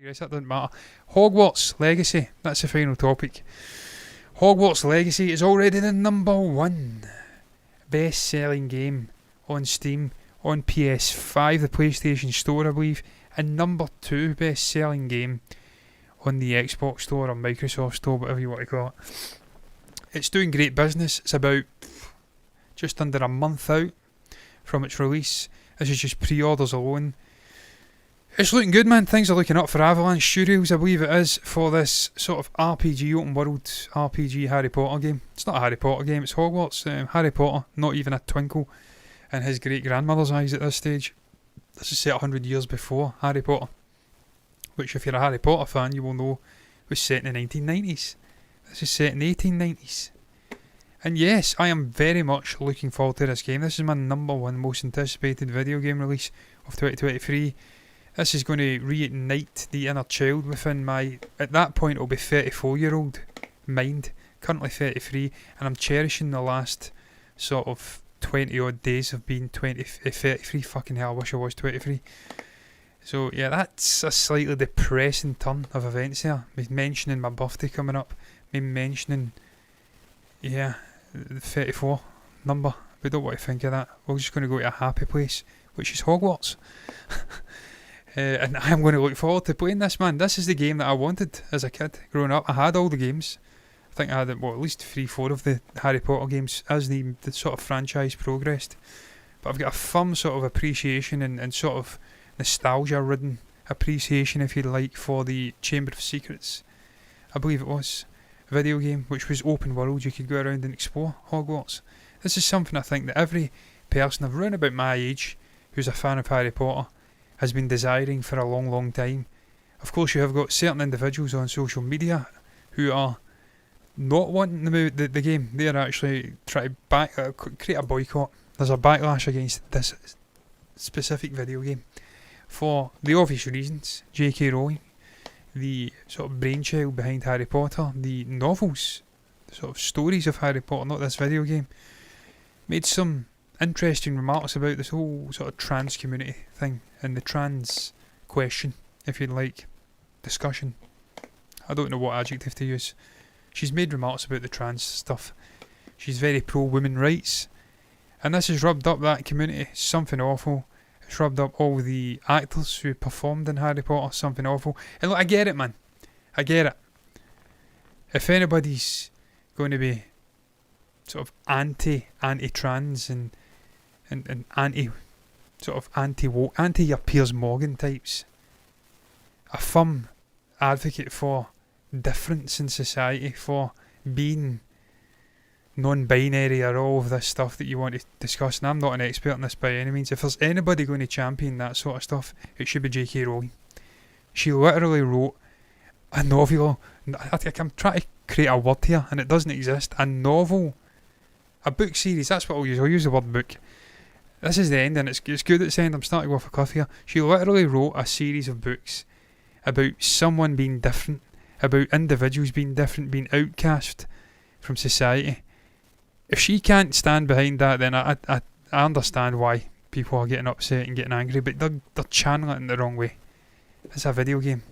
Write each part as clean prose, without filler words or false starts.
Yes, that doesn't matter. Hogwarts Legacy, that's the final topic. Hogwarts Legacy is already the #1 best-selling game on Steam, on PS5, the PlayStation Store I believe, and #2 best-selling game on the Xbox Store or Microsoft Store, whatever you want to call it. It's doing great business. It's about just under a month out from its release. This is just pre-orders alone. It's looking good, man. Things are looking up for Avalanche Studios, I believe it is, for this sort of RPG, open world RPG Harry Potter game. It's not a Harry Potter game, it's Hogwarts. Harry Potter, not even a twinkle in his great-grandmother's eyes at this stage. This is set 100 years before Harry Potter, which if you're a Harry Potter fan you will know was set in the 1990s. This is set in the 1890s. And yes, I am very much looking forward to this game. This is my #1 most anticipated video game release of 2023. This is going to reignite the inner child within my, at that point it'll be 34-year-old mind, currently 33, and I'm cherishing the last sort of 20 odd days of being 33. Fucking hell, I wish I was 23. So yeah, that's a slightly depressing turn of events there. Me mentioning my birthday coming up, me mentioning, yeah, the 34 number. We don't want to think of that. We're just going to go to a happy place, which is Hogwarts. And I'm going to look forward to playing this, man. This is the game that I wanted as a kid growing up. I had all the games. I think I had at least 3-4 of the Harry Potter games as the sort of franchise progressed. But I've got a firm sort of appreciation and sort of nostalgia-ridden appreciation, if you like, for the Chamber of Secrets, I believe it was, a video game which was open world. You could go around and explore Hogwarts. This is something I think that every person of around about my age who's a fan of Harry Potter has been desiring for a long, long time. Of course, you have got certain individuals on social media who are not wanting the game. They are actually trying to create a boycott. There's a backlash against this specific video game for the obvious reasons. J.K. Rowling, the sort of brainchild behind Harry Potter, the novels, the sort of stories of Harry Potter, not this video game, made some interesting remarks about this whole sort of trans community thing and the trans question, if you'd like, discussion. I don't know what adjective to use. She's made remarks about the trans stuff. She's very pro women rights, and this has rubbed up that community something awful. It's rubbed up all the actors who performed in Harry Potter something awful. And look, I get it, man. I get it. If anybody's going to be sort of anti-trans and anti-woke, anti-your Piers Morgan types, a firm advocate for difference in society, for being non-binary or all of this stuff that you want to discuss, and I'm not an expert in this by any means. If there's anybody going to champion that sort of stuff, it should be J.K. Rowling. She literally wrote a novel. I'm trying to create a word here and it doesn't exist. A novel, a book series, that's what I'll use the word book. This is the end, and it's good at the end. I'm starting off a cliff here. She literally wrote a series of books about someone being different, about individuals being different, being outcast from society. If she can't stand behind that, then I understand why people are getting upset and getting angry, but they're channeling it in the wrong way. It's a video game.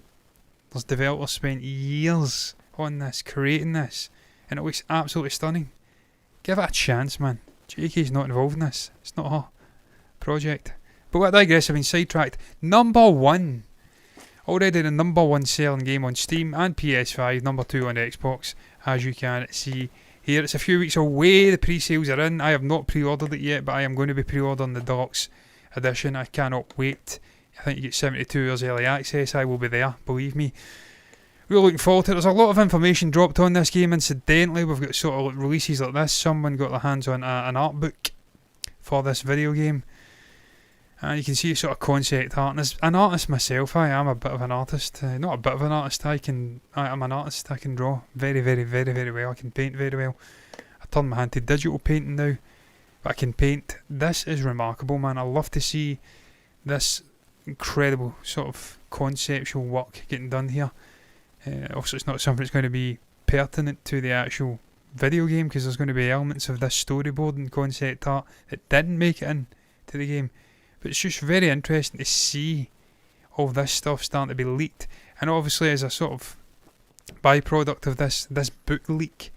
There's developers spent years on this, creating this, and it looks absolutely stunning. Give it a chance, man. JK's not involved in this. It's not her project. But I digress, I've been sidetracked. #1. Already the #1 selling game on Steam and PS5, #2 on Xbox, as you can see here. It's a few weeks away, the pre-sales are in. I have not pre-ordered it yet, but I am going to be pre-ordering the deluxe edition. I cannot wait. I think you get 72 hours early access. I will be there, believe me. We're looking forward to it. There's a lot of information dropped on this game. Incidentally, we've got sort of releases like this. Someone got their hands on an art book for this video game, and you can see sort of concept art. And as an artist myself, I am a bit of an artist. Not a bit of an artist. I'm an artist. I can draw very, very, very, very well. I can paint very well. I turned my hand to digital painting now, but I can paint. This is remarkable, man. I love to see this incredible sort of conceptual work getting done here. Also, it's not something that's going to be pertinent to the actual video game, because there's going to be elements of this storyboard and concept art that didn't make it in to the game. But it's just very interesting to see all this stuff starting to be leaked. And obviously, as a sort of byproduct of this book leak,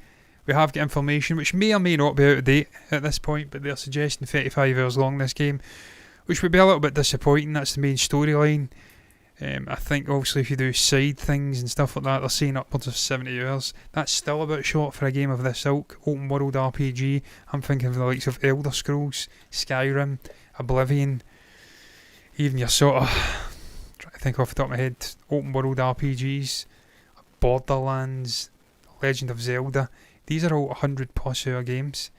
we have got information which may or may not be out of date at this point, but they're suggesting 35 hours long this game, which would be a little bit disappointing. That's the main storyline. I think obviously if you do side things and stuff like that, they're saying upwards of 70 hours. That's still a bit short for a game of this ilk. Open world RPG. I'm thinking of the likes of Elder Scrolls, Skyrim, Oblivion, even your sort of, trying to think off the top of my head, open world RPGs, Borderlands, Legend of Zelda. These are all 100 plus hour games.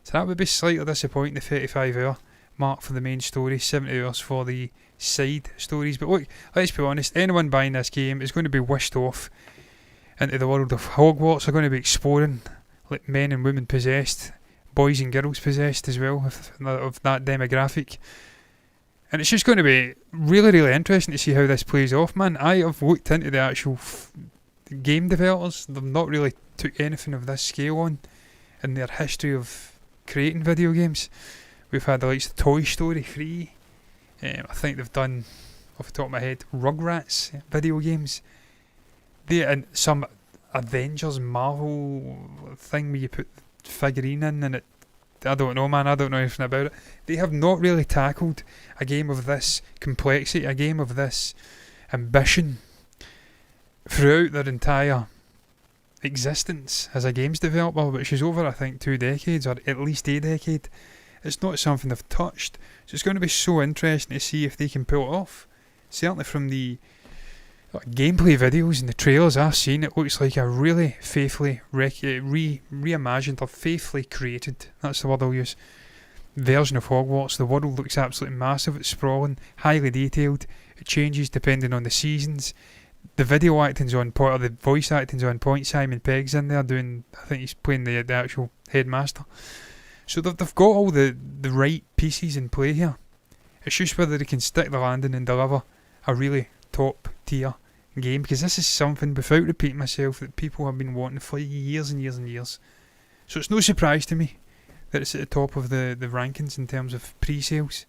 So that would be slightly disappointing, the 35 hour mark for the main story, 70 hours for the side stories. But look, let's be honest, anyone buying this game is going to be wished off into the world of Hogwarts. They're going to be exploring like men and women possessed, boys and girls possessed as well, of that demographic. And it's just going to be really, really interesting to see how this plays off, man. I have looked into the actual game developers. They've not really took anything of this scale on in their history of creating video games. We've had the likes of Toy Story 3. I think they've done, off the top of my head, Rugrats video games. And some Avengers Marvel thing where you put figurine in and it, I don't know, man, I don't know anything about it. They have not really tackled a game of this complexity, a game of this ambition throughout their entire existence as a games developer, which is over, I think, 2 decades, or at least a decade. It's not something they've touched. So it's going to be so interesting to see if they can pull it off. Certainly from the gameplay videos and the trailers I've seen, it looks like a really faithfully reimagined or faithfully created, that's the word I'll use, version of Hogwarts. The world looks absolutely massive, it's sprawling, highly detailed, it changes depending on the seasons. The video acting's on point, or the voice acting's on point. Simon Pegg's in there doing, I think he's playing the actual headmaster. So they've got all the right pieces in play here. It's just whether they can stick the landing and deliver a really top tier game, because this is something, without repeating myself, that people have been wanting for years and years and years. So it's no surprise to me that it's at the top of the rankings in terms of pre-sales.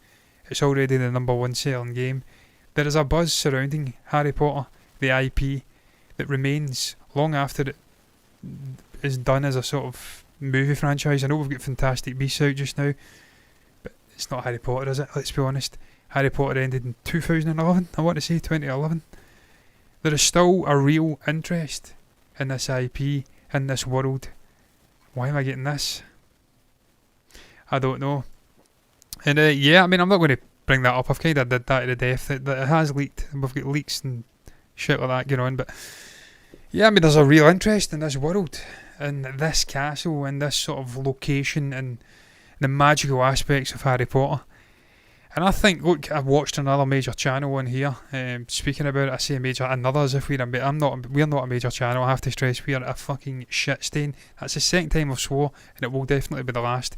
It's already the number 1 selling game. There is a buzz surrounding Harry Potter, the IP, that remains long after it is done as a sort of movie franchise. I know we've got Fantastic Beasts out just now, but it's not Harry Potter, is it? Let's be honest. Harry Potter ended in 2011, I want to say 2011. There is still a real interest in this IP, in this world. Why am I getting this? I don't know. And yeah, I mean, I'm not going to bring that up. I've kind of did that to the death. That it has leaked. We've got leaks and shit like that going on. But yeah, I mean, there's a real interest in this world, and this castle, and this sort of location, and the magical aspects of Harry Potter. And I think, look, I've watched another major channel on here speaking about it. I say major, another as if we're not a major channel. I have to stress, we are a fucking shit stain. That's the second time I've swore, and it will definitely be the last.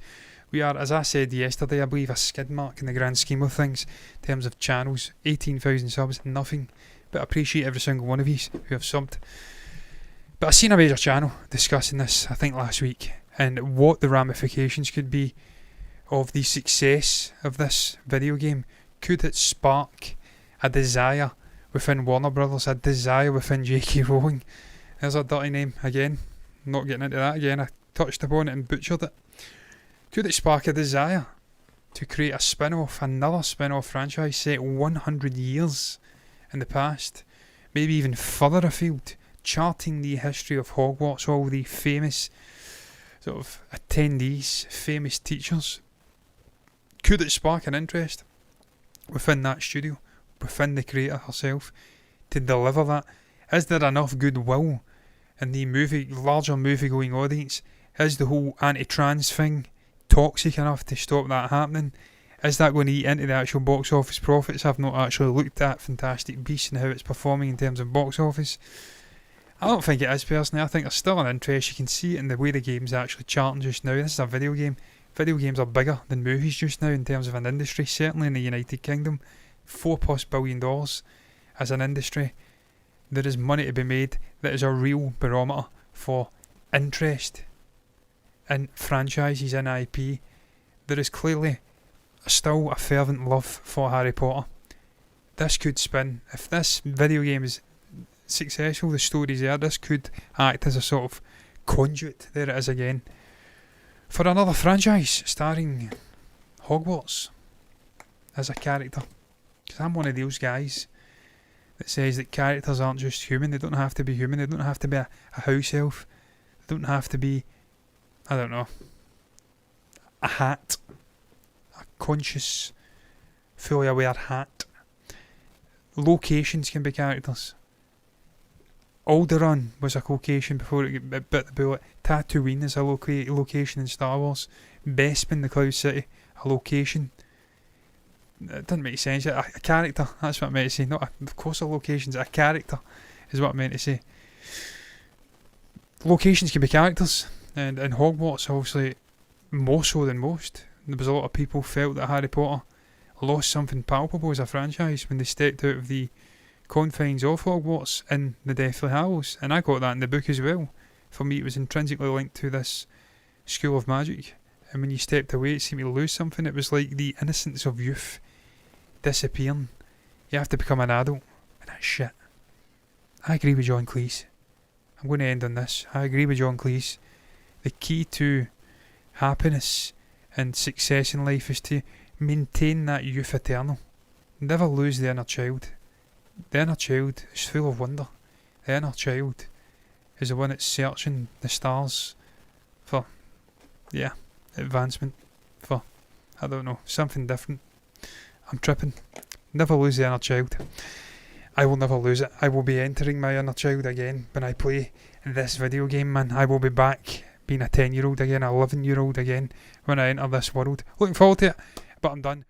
We are, as I said yesterday, I believe, a skid mark in the grand scheme of things in terms of channels. 18,000 subs, nothing. But I appreciate every single one of you who have subbed. But I seen a major channel discussing this, I think last week, and what the ramifications could be of the success of this video game. Could it spark a desire within Warner Brothers, a desire within J.K. Rowling? There's a dirty name again. I'm not getting into that again. I touched upon it and butchered it. Could it spark a desire to create a spin-off, another spin-off franchise set 100 years in the past, maybe even further afield, charting the history of Hogwarts, all the famous sort of attendees, famous teachers? Could it spark an interest within that studio, within the creator herself, to deliver that? Is there enough goodwill in the larger movie-going audience? Is the whole anti-trans thing toxic enough to stop that happening? Is that going to eat into the actual box office profits? I've not actually looked at Fantastic Beasts and how it's performing in terms of box office. I don't think it is, personally. I think there's still an interest. You can see it in the way the game's actually charting just now. This is a video game. Video games are bigger than movies just now in terms of an industry, certainly in the United Kingdom. $4+ billion as an industry. There is money to be made. That is a real barometer for interest in franchises, in IP. There is clearly still a fervent love for Harry Potter. this could spin. If this video game is successful, the story's there, this could act as a sort of conduit, there it is again, for another franchise starring Hogwarts as a character. Because I'm one of those guys that says that characters aren't just human. They don't have to be human. They don't have to be a house elf. They don't have to be, I don't know, a hat, a conscious, fully aware hat. Locations can be characters. Alderaan was a location before it bit the bullet. Tatooine is a location in Star Wars. Bespin, the Cloud City, a location. It doesn't make sense. A character, that's what I meant to say. Not of course a location's a character, is what I meant to say. Locations can be characters, and in Hogwarts, obviously, more so than most. There was a lot of people felt that Harry Potter lost something palpable as a franchise when they stepped out of the confines of Hogwarts in the Deathly Hallows, and I got that in the book as well. For me, it was intrinsically linked to this school of magic, and when you stepped away, it seemed to lose something. It was like the innocence of youth disappearing. You have to become an adult, and that's shit. I agree with John Cleese. I'm going to end on this. I agree with John Cleese. The key to happiness and success in life is to maintain that youth eternal. Never lose the inner child. The inner child is full of wonder. The inner child is the one that's searching the stars for, advancement, for, I don't know, something different. I'm tripping. Never lose the inner child. I will never lose it. I will be entering my inner child again when I play this video game, man. I will be back being a 10-year-old again, a 11-year-old again when I enter this world. Looking forward to it, but I'm done.